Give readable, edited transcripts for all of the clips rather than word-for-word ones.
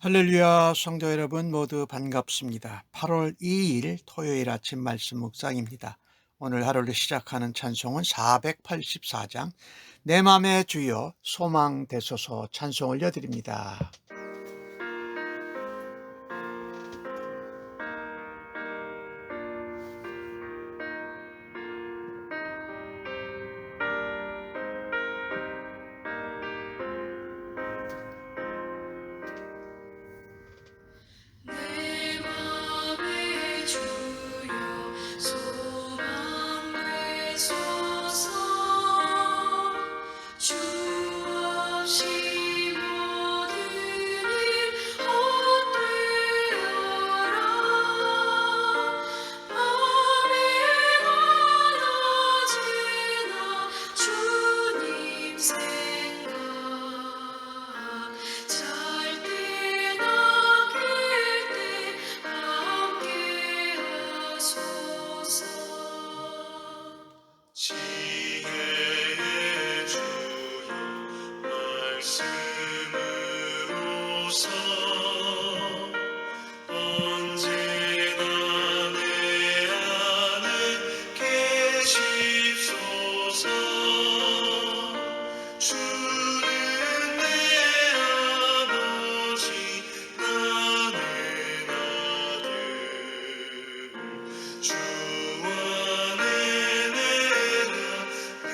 할렐루야, 성도 여러분 모두 반갑습니다. 8월 2일 토요일 아침 말씀 묵상입니다. 오늘 하루를 시작하는 찬송은 484장 내 맘의 주여 소망 되소서 찬송 올려드립니다. 내 맘의 주여 소망 되소서. 주 없이 모든 일 헛되어라. 밤이 낮에나 주님 생각, 잘 때나 깰 때 함께 하소서. 지혜의 주여 말씀으로서 언제나 내 안에 계십소서. 주는 내 아버지 나는 아들, 주 안에 내가 늘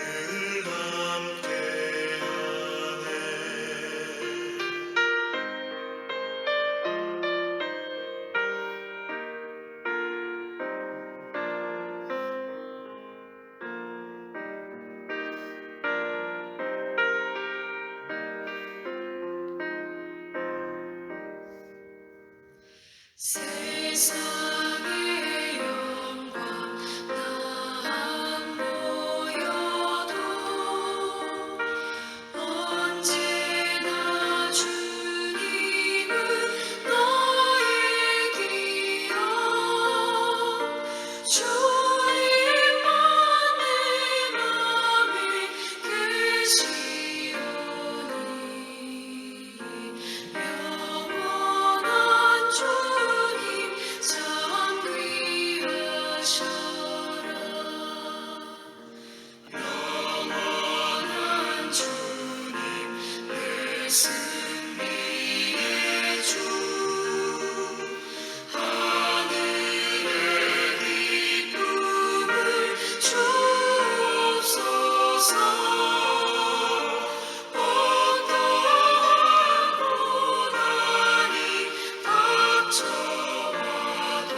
함께하네. 세상의 영광 나 안 보여도 언제나 주님은 나의 기억. 주님만 내 맘에 계시오니 영원한 주님 참 귀하셔라. 영원한 주님 내 승리의 주, 하늘의 기쁨을 주옵소서. 어떠한 고난이 닥쳐와도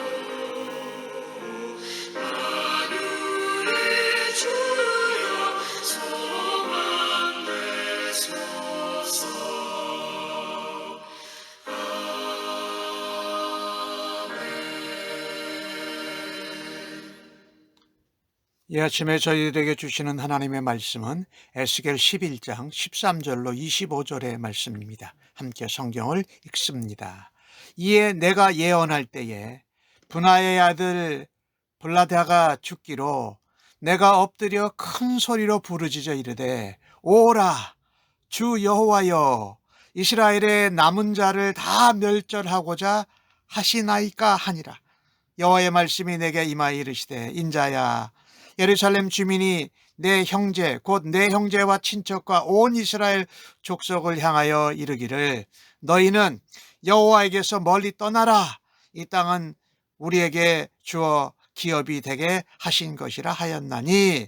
만유의 주여 소망 되소서. 이 아침에 저희들에게 주시는 하나님의 말씀은 에스겔 11장 13절로 25절의 말씀입니다. 함께 성경을 읽습니다. 이에 내가 예언할 때에 분하의 아들 블라다가 죽기로 내가 엎드려 큰 소리로 부르짖어 이르되 오라 주 여호와여 이스라엘의 남은 자를 다 멸절하고자 하시나이까 하니라. 여호와의 말씀이 내게 임하여 이르시되 인자야 예루살렘 주민이 내 형제 곧 내 형제와 친척과 온 이스라엘 족속을 향하여 이르기를 너희는 여호와에게서 멀리 떠나라. 이 땅은 우리에게 주어 기업이 되게 하신 것이라 하였나니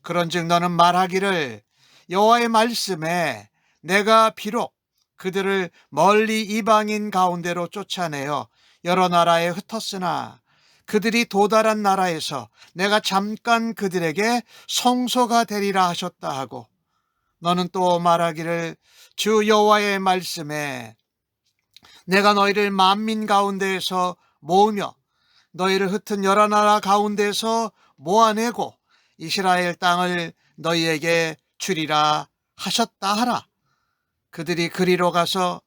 그런즉 너는 말하기를 여호와의 말씀에 내가 비록 그들을 멀리 이방인 가운데로 쫓아내어 여러 나라에 흩었으나 그들이 도달한 나라에서 내가 잠깐 그들에게 성소가 되리라 하셨다 하고 너는 또 말하기를 주 여호와의 말씀에 내가 너희를 만민 가운데에서 모으며 너희를 흩은 여러 나라 가운데서 모아내고 이스라엘 땅을 너희에게 주리라 하셨다 하라. 그들이 그리로 가서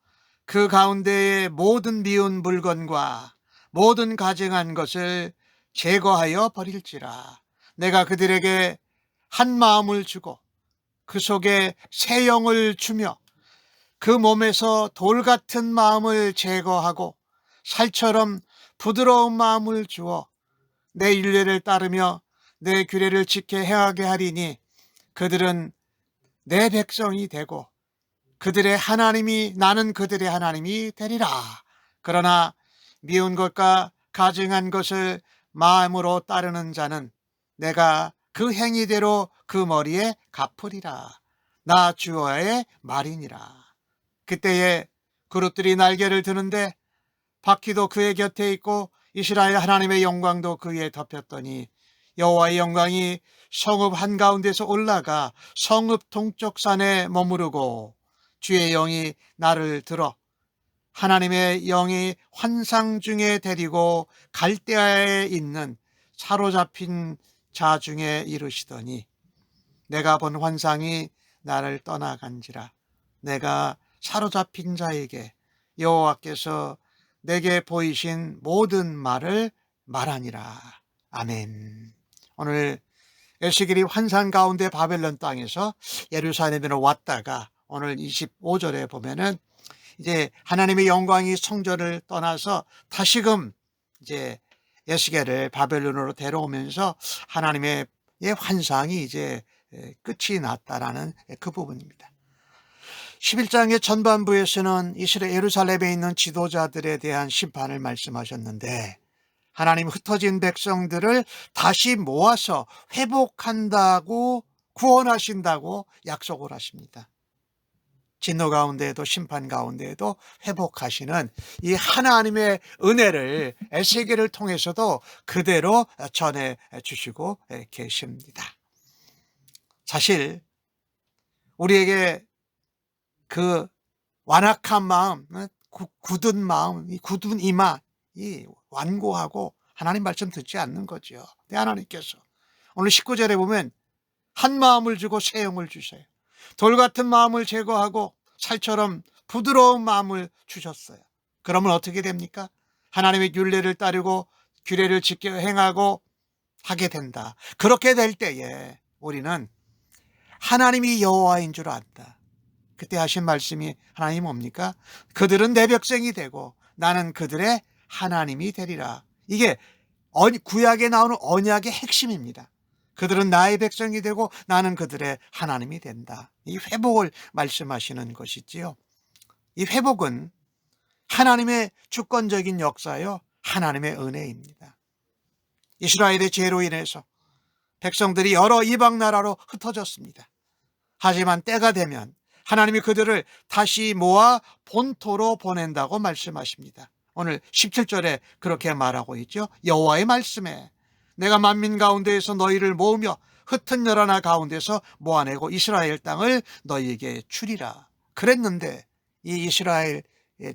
그 가운데의 모든 미운 물건과 모든 가증한 것을 제거하여 버릴지라. 내가 그들에게 한 마음을 주고 그 속에 새 영을 주며 그 몸에서 돌 같은 마음을 제거하고 살처럼 부드러운 마음을 주어 내 율례를 따르며 내 규례를 지켜 행하게 하리니 그들은 내 백성이 되고 그들의 하나님이 나는 그들의 하나님이 되리라. 그러나 미운 것과 가증한 것을 마음으로 따르는 자는 내가 그 행위대로 그 머리에 갚으리라. 나 주여의 말이니라. 그때에 그룹들이 날개를 드는데 바퀴도 그의 곁에 있고 이스라엘 하나님의 영광도 그 위에 덮였더니 여호와의 영광이 성읍 한가운데서 올라가 성읍 동쪽 산에 머무르고 주의 영이 나를 들어 하나님의 영이 환상 중에 데리고 갈대아에 있는 사로잡힌 자 중에 이르시더니 내가 본 환상이 나를 떠나간지라. 내가 사로잡힌 자에게 여호와께서 내게 보이신 모든 말을 말하니라. 아멘. 오늘 에스겔이 환상 가운데 바벨론 땅에서 예루살렘으로 왔다가 오늘 25절에 보면은 이제 하나님의 영광이 성전을 떠나서 다시금 이제 에스겔을 바벨론으로 데려오면서 하나님의 환상이 이제 끝이 났다라는 그 부분입니다. 11장의 전반부에서는 이스라엘 예루살렘에 있는 지도자들에 대한 심판을 말씀하셨는데 하나님 흩어진 백성들을 다시 모아서 회복한다고 구원하신다고 약속을 하십니다. 진노 가운데에도 심판 가운데에도 회복하시는 이 하나님의 은혜를 에스겔을 통해서도 그대로 전해 주시고 계십니다. 사실 우리에게 그 완악한 마음, 굳은 마음, 이 굳은 이마, 이 완고하고 하나님 말씀 듣지 않는 거죠. 내 하나님께서 오늘 19절에 보면 한 마음을 주고 새 영을 주세요. 돌 같은 마음을 제거하고 살처럼 부드러운 마음을 주셨어요. 그러면 어떻게 됩니까? 하나님의 율례를 따르고 규례를 지켜 행하고 하게 된다. 그렇게 될 때에 우리는 하나님이 여호와인 줄 안다. 그때 하신 말씀이 하나님 뭡니까? 그들은 내 백성이 되고 나는 그들의 하나님이 되리라. 이게 구약에 나오는 언약의 핵심입니다. 그들은 나의 백성이 되고 나는 그들의 하나님이 된다. 이 회복을 말씀하시는 것이지요. 이 회복은 하나님의 주권적인 역사요, 하나님의 은혜입니다. 이스라엘의 죄로 인해서 백성들이 여러 이방 나라로 흩어졌습니다. 하지만 때가 되면 하나님이 그들을 다시 모아 본토로 보낸다고 말씀하십니다. 오늘 17절에 그렇게 말하고 있죠. 여호와의 말씀에 내가 만민 가운데에서 너희를 모으며 흩은 나라 가운데서 모아내고 이스라엘 땅을 너희에게 주리라. 그랬는데 이 이스라엘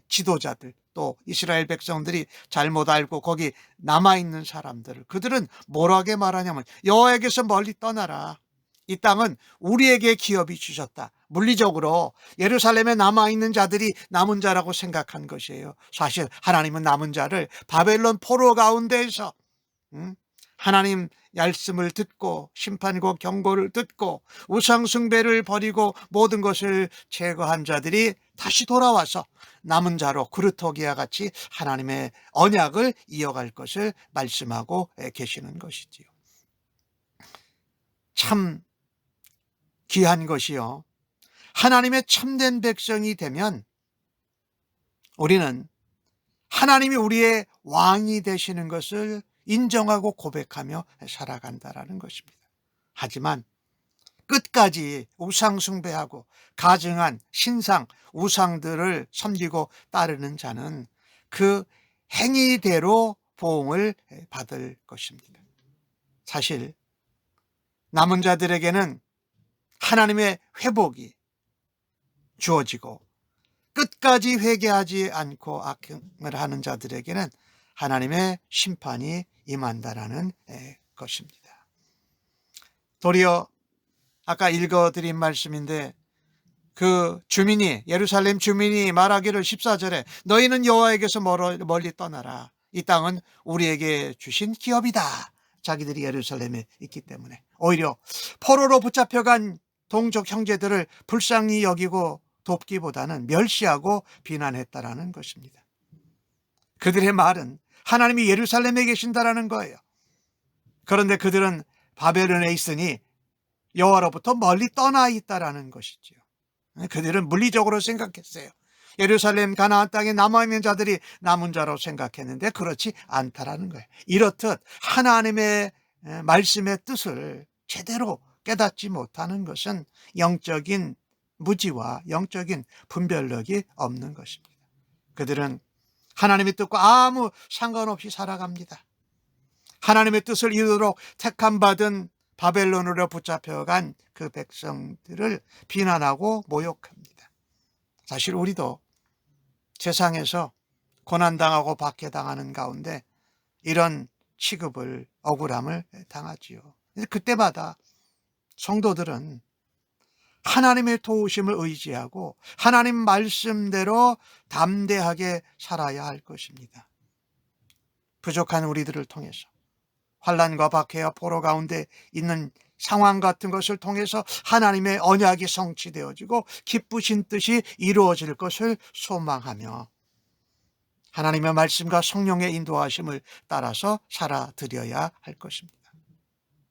지도자들 또 이스라엘 백성들이 잘못 알고 거기 남아있는 사람들을 그들은 뭐라게 말하냐면 여호와에게서 멀리 떠나라. 이 땅은 우리에게 기업이 주셨다. 물리적으로 예루살렘에 남아있는 자들이 남은 자라고 생각한 것이에요. 사실 하나님은 남은 자를 바벨론 포로 가운데에서 하나님 말씀을 듣고 심판과 경고를 듣고 우상 숭배를 버리고 모든 것을 제거한 자들이 다시 돌아와서 남은 자로 그루터기와 같이 하나님의 언약을 이어갈 것을 말씀하고 계시는 것이지요. 참 귀한 것이요. 하나님의 참된 백성이 되면 우리는 하나님이 우리의 왕이 되시는 것을 인정하고 고백하며 살아간다라는 것입니다. 하지만 끝까지 우상 숭배하고 가증한 신상 우상들을 섬기고 따르는 자는 그 행위대로 보응을 받을 것입니다. 사실 남은 자들에게는 하나님의 회복이 주어지고 끝까지 회개하지 않고 악행을 하는 자들에게는 하나님의 심판이 임한다라는 것입니다. 도리어 아까 읽어드린 말씀인데 그 주민이 예루살렘 주민이 말하기를 14절에 너희는 여호와에게서 멀리 떠나라. 이 땅은 우리에게 주신 기업이다. 자기들이 예루살렘에 있기 때문에 오히려 포로로 붙잡혀간 동족 형제들을 불쌍히 여기고 돕기보다는 멸시하고 비난했다라는 것입니다. 그들의 말은 하나님이 예루살렘에 계신다라는 거예요. 그런데 그들은 바벨론에 있으니 여호와로부터 멀리 떠나 있다라는 것이죠. 그들은 물리적으로 생각했어요. 예루살렘 가나안 땅에 남아있는 자들이 남은 자로 생각했는데 그렇지 않다라는 거예요. 이렇듯 하나님의 말씀의 뜻을 제대로 깨닫지 못하는 것은 영적인 무지와 영적인 분별력이 없는 것입니다. 그들은 하나님의 뜻과 아무 상관없이 살아갑니다. 하나님의 뜻을 이루도록 택함받은 바벨론으로 붙잡혀간 그 백성들을 비난하고 모욕합니다. 사실 우리도 세상에서 고난당하고 박해당하는 가운데 이런 취급을, 억울함을 당하지요. 그때마다 성도들은 하나님의 도우심을 의지하고 하나님 말씀대로 담대하게 살아야 할 것입니다. 부족한 우리들을 통해서 환난과 박해와 포로 가운데 있는 상황 같은 것을 통해서 하나님의 언약이 성취되어지고 기쁘신 뜻이 이루어질 것을 소망하며 하나님의 말씀과 성령의 인도하심을 따라서 살아드려야 할 것입니다.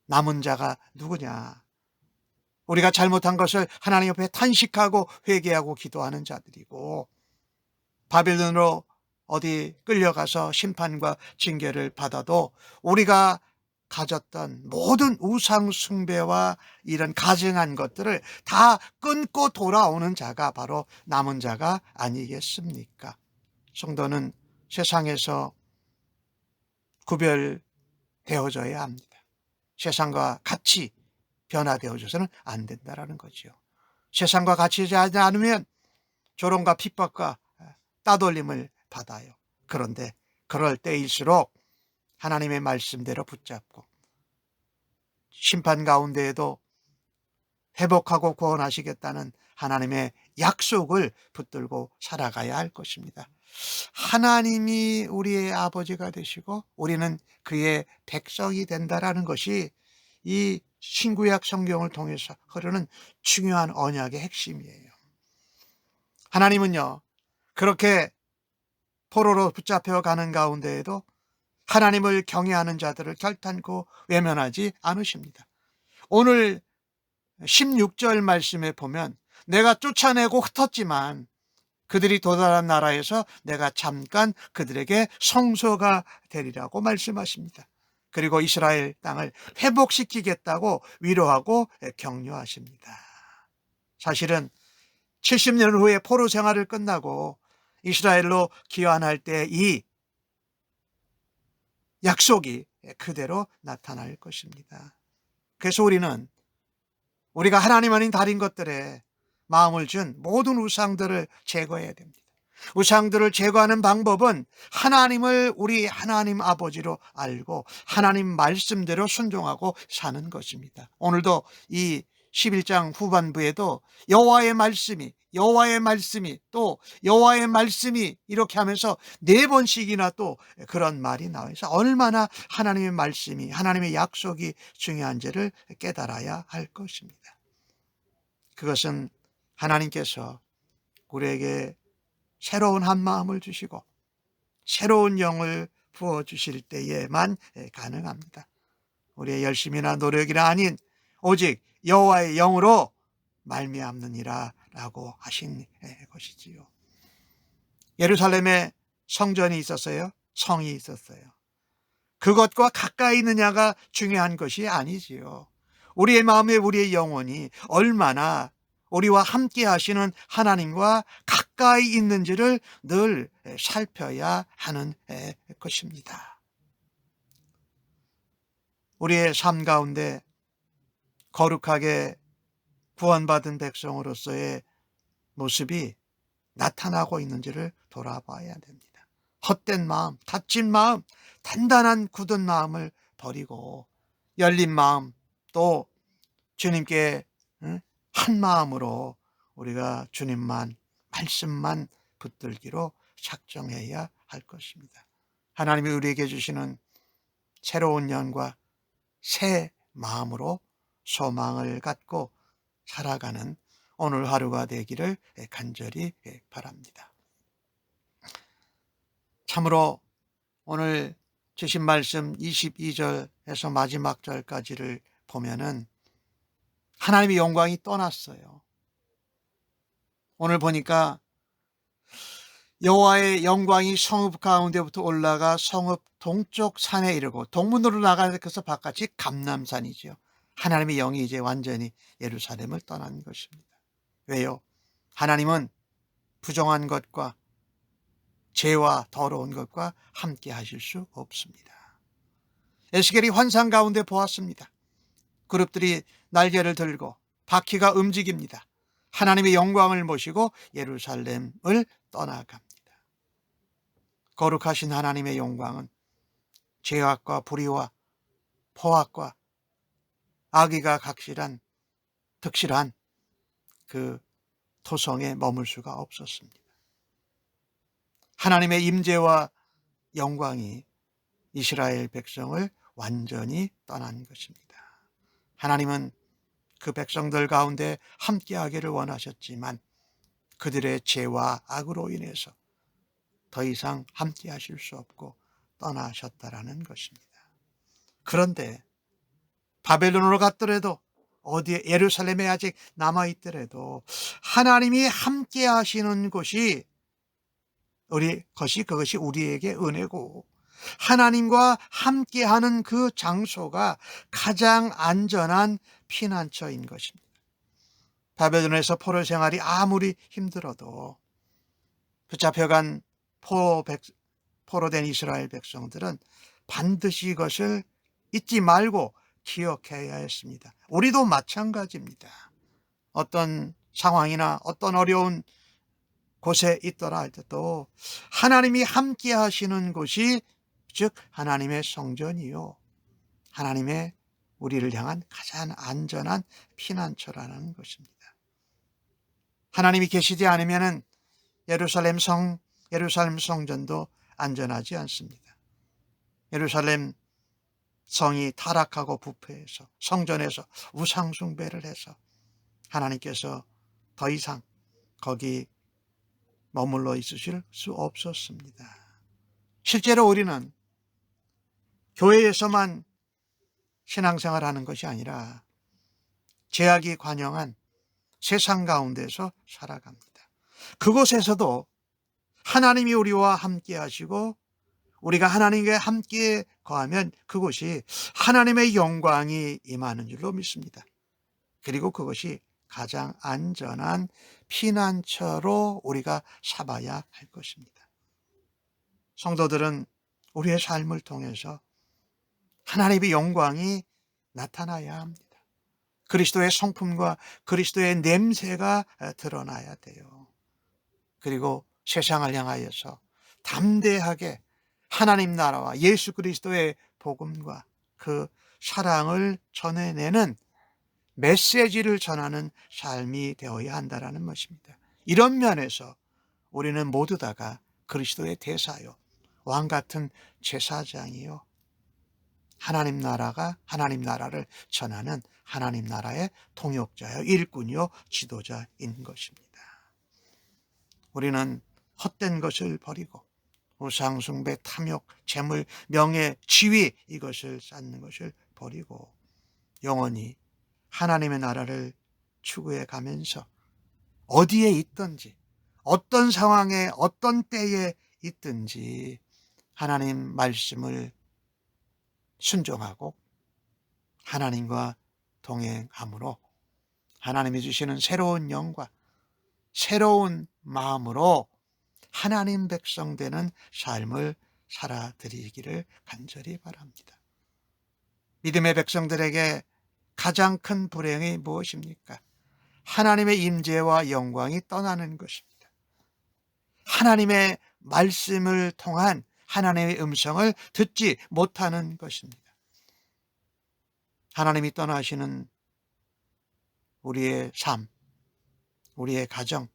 남은 자가 누구냐? 우리가 잘못한 것을 하나님 옆에 탄식하고 회개하고 기도하는 자들이고 바벨론으로 어디 끌려가서 심판과 징계를 받아도 우리가 가졌던 모든 우상 숭배와 이런 가증한 것들을 다 끊고 돌아오는 자가 바로 남은 자가 아니겠습니까? 성도는 세상에서 구별되어져야 합니다. 세상과 같이 변화되어져서는 안 된다는 거죠. 세상과 같이 하지 않으면 조롱과 핍박과 따돌림을 받아요. 그런데 그럴 때일수록 하나님의 말씀대로 붙잡고 심판 가운데에도 회복하고 구원하시겠다는 하나님의 약속을 붙들고 살아가야 할 것입니다. 하나님이 우리의 아버지가 되시고 우리는 그의 백성이 된다라는 것이 이 신구약 성경을 통해서 흐르는 중요한 언약의 핵심이에요. 하나님은요, 그렇게 포로로 붙잡혀가는 가운데에도 하나님을 경외하는 자들을 결단코 외면하지 않으십니다. 오늘 16절 말씀에 보면 내가 쫓아내고 흩었지만 그들이 도달한 나라에서 내가 잠깐 그들에게 성소가 되리라고 말씀하십니다. 그리고 이스라엘 땅을 회복시키겠다고 위로하고 격려하십니다. 사실은 70년 후에 포로 생활을 끝나고 이스라엘로 귀환할 때 이 약속이 그대로 나타날 것입니다. 그래서 우리가 하나님 아닌 다른 것들에 마음을 준 모든 우상들을 제거해야 됩니다. 우상들을 제거하는 방법은 하나님을 우리 하나님 아버지로 알고 하나님 말씀대로 순종하고 사는 것입니다. 오늘도 이 11장 후반부에도 여호와의 말씀이 또 여호와의 말씀이 이렇게 하면서 4번씩이나 또 그런 말이 나와서 얼마나 하나님의 말씀이 하나님의 약속이 중요한지를 깨달아야 할 것입니다. 그것은 하나님께서 우리에게 새로운 한 마음을 주시고 새로운 영을 부어주실 때에만 가능합니다. 우리의 열심이나 노력이나 아닌 오직 여호와의 영으로 말미암느니라 라고 하신 것이지요. 예루살렘에 성전이 있었어요. 성이 있었어요. 그것과 가까이 있느냐가 중요한 것이 아니지요. 우리의 마음에 우리의 영혼이 얼마나 우리와 함께 하시는 하나님과 가까이 있는지를 늘 살펴야 하는 것입니다. 우리의 삶 가운데 거룩하게 구원받은 백성으로서의 모습이 나타나고 있는지를 돌아봐야 됩니다. 헛된 마음, 다친 마음, 단단한 굳은 마음을 버리고 열린 마음, 또 주님께 한 마음으로 우리가 주님만, 말씀만 붙들기로 작정해야 할 것입니다. 하나님이 우리에게 주시는 새로운 영과 새 마음으로 소망을 갖고 살아가는 오늘 하루가 되기를 간절히 바랍니다. 참으로 오늘 주신 말씀 22절에서 마지막 절까지를 보면은 하나님의 영광이 떠났어요. 오늘 보니까 여호와의 영광이 성읍 가운데부터 올라가 성읍 동쪽 산에 이르고 동문으로 나가서 바깥이 감람산이죠. 하나님의 영이 이제 완전히 예루살렘을 떠난 것입니다. 왜요? 하나님은 부정한 것과 죄와 더러운 것과 함께 하실 수 없습니다. 에스겔이 환상 가운데 보았습니다. 그룹들이 날개를 들고 바퀴가 움직입니다. 하나님의 영광을 모시고 예루살렘을 떠나갑니다. 거룩하신 하나님의 영광은 죄악과 불의와 포악과 악의가 득실한 그 토성에 머물 수가 없었습니다. 하나님의 임재와 영광이 이스라엘 백성을 완전히 떠난 것입니다. 하나님은 그 백성들 가운데 함께하기를 원하셨지만 그들의 죄와 악으로 인해서 더 이상 함께하실 수 없고 떠나셨다라는 것입니다. 그런데 바벨론으로 갔더라도 어디에 예루살렘에 아직 남아있더라도 하나님이 함께하시는 곳이 그것이 우리에게 은혜고 하나님과 함께하는 그 장소가 가장 안전한 피난처인 것입니다. 바벨론에서 포로 생활이 아무리 힘들어도 붙잡혀간 포로 된 이스라엘 백성들은 반드시 이것을 잊지 말고 기억해야 했습니다. 우리도 마찬가지입니다. 어떤 상황이나 어떤 어려운 곳에 있더라 할때도 하나님이 함께 하시는 곳이 즉 하나님의 성전이요 하나님의 우리를 향한 가장 안전한 피난처라는 것입니다. 하나님이 계시지 않으면 예루살렘 성전도 안전하지 않습니다. 예루살렘 성이 타락하고 부패해서 성전에서 우상 숭배를 해서 하나님께서 더 이상 거기 머물러 있으실 수 없었습니다. 실제로 우리는 교회에서만 신앙생활하는 것이 아니라 죄악이 관영한 세상 가운데서 살아갑니다. 그곳에서도 하나님이 우리와 함께 하시고 우리가 하나님과 함께 거하면 그곳이 하나님의 영광이 임하는 줄로 믿습니다. 그리고 그것이 가장 안전한 피난처로 우리가 삼아야 할 것입니다. 성도들은 우리의 삶을 통해서 하나님의 영광이 나타나야 합니다. 그리스도의 성품과 그리스도의 냄새가 드러나야 돼요. 그리고 세상을 향하여서 담대하게 하나님 나라와 예수 그리스도의 복음과 그 사랑을 전해내는 메시지를 전하는 삶이 되어야 한다는 것입니다. 이런 면에서 우리는 모두 다가 그리스도의 대사요 왕 같은 제사장이요 하나님 나라를 전하는 하나님 나라의 통역자요 일꾼이요 지도자인 것입니다. 우리는 헛된 것을 버리고 우상 숭배, 탐욕, 재물, 명예, 지위 이것을 쌓는 것을 버리고 영원히 하나님의 나라를 추구해 가면서 어디에 있든지 어떤 상황에 어떤 때에 있든지 하나님 말씀을 순종하고 하나님과 동행함으로 하나님이 주시는 새로운 영과 새로운 마음으로 하나님 백성 되는 삶을 살아드리기를 간절히 바랍니다. 믿음의 백성들에게 가장 큰 불행이 무엇입니까? 하나님의 임재와 영광이 떠나는 것입니다. 하나님의 말씀을 통한 하나님의 음성을 듣지 못하는 것입니다. 하나님이 떠나시는 우리의 삶, 우리의 가정,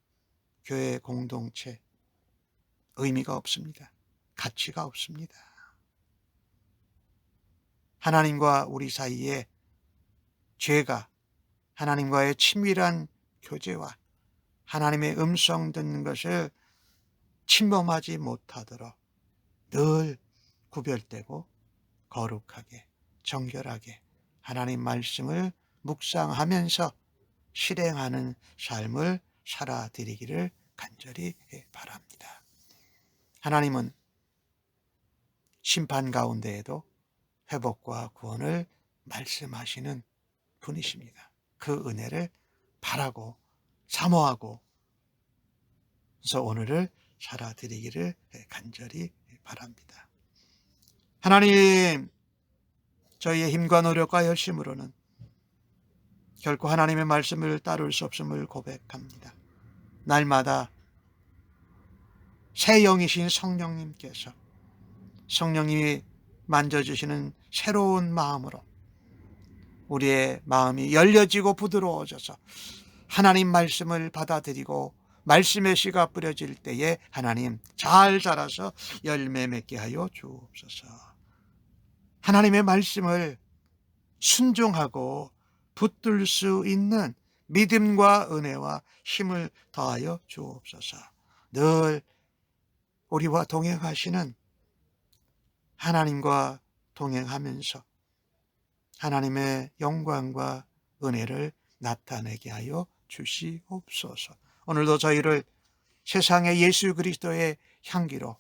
교회 공동체 의미가 없습니다. 가치가 없습니다. 하나님과 우리 사이에 죄가 하나님과의 친밀한 교제와 하나님의 음성 듣는 것을 침범하지 못하도록 늘 구별되고 거룩하게 정결하게 하나님 말씀을 묵상하면서 실행하는 삶을 살아드리기를 간절히 바랍니다. 하나님은 심판 가운데에도 회복과 구원을 말씀하시는 분이십니다. 그 은혜를 바라고 사모하고 그래서 오늘을 살아드리기를 간절히 바랍니다. 하나님, 저희의 힘과 노력과 열심으로는 결코 하나님의 말씀을 따를 수 없음을 고백합니다. 날마다 새 영이신 성령님께서 성령님이 만져주시는 새로운 마음으로 우리의 마음이 열려지고 부드러워져서 하나님 말씀을 받아들이고 말씀의 씨가 뿌려질 때에 하나님 잘 자라서 열매 맺게 하여 주옵소서. 하나님의 말씀을 순종하고 붙들 수 있는 믿음과 은혜와 힘을 더하여 주옵소서. 늘 우리와 동행하시는 하나님과 동행하면서 하나님의 영광과 은혜를 나타내게 하여 주시옵소서. 오늘도 저희를 세상의 예수 그리스도의 향기로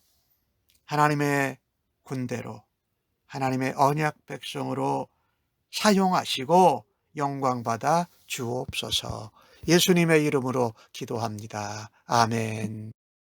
하나님의 군대로 하나님의 언약 백성으로 사용하시고 영광받아 주옵소서. 예수님의 이름으로 기도합니다. 아멘.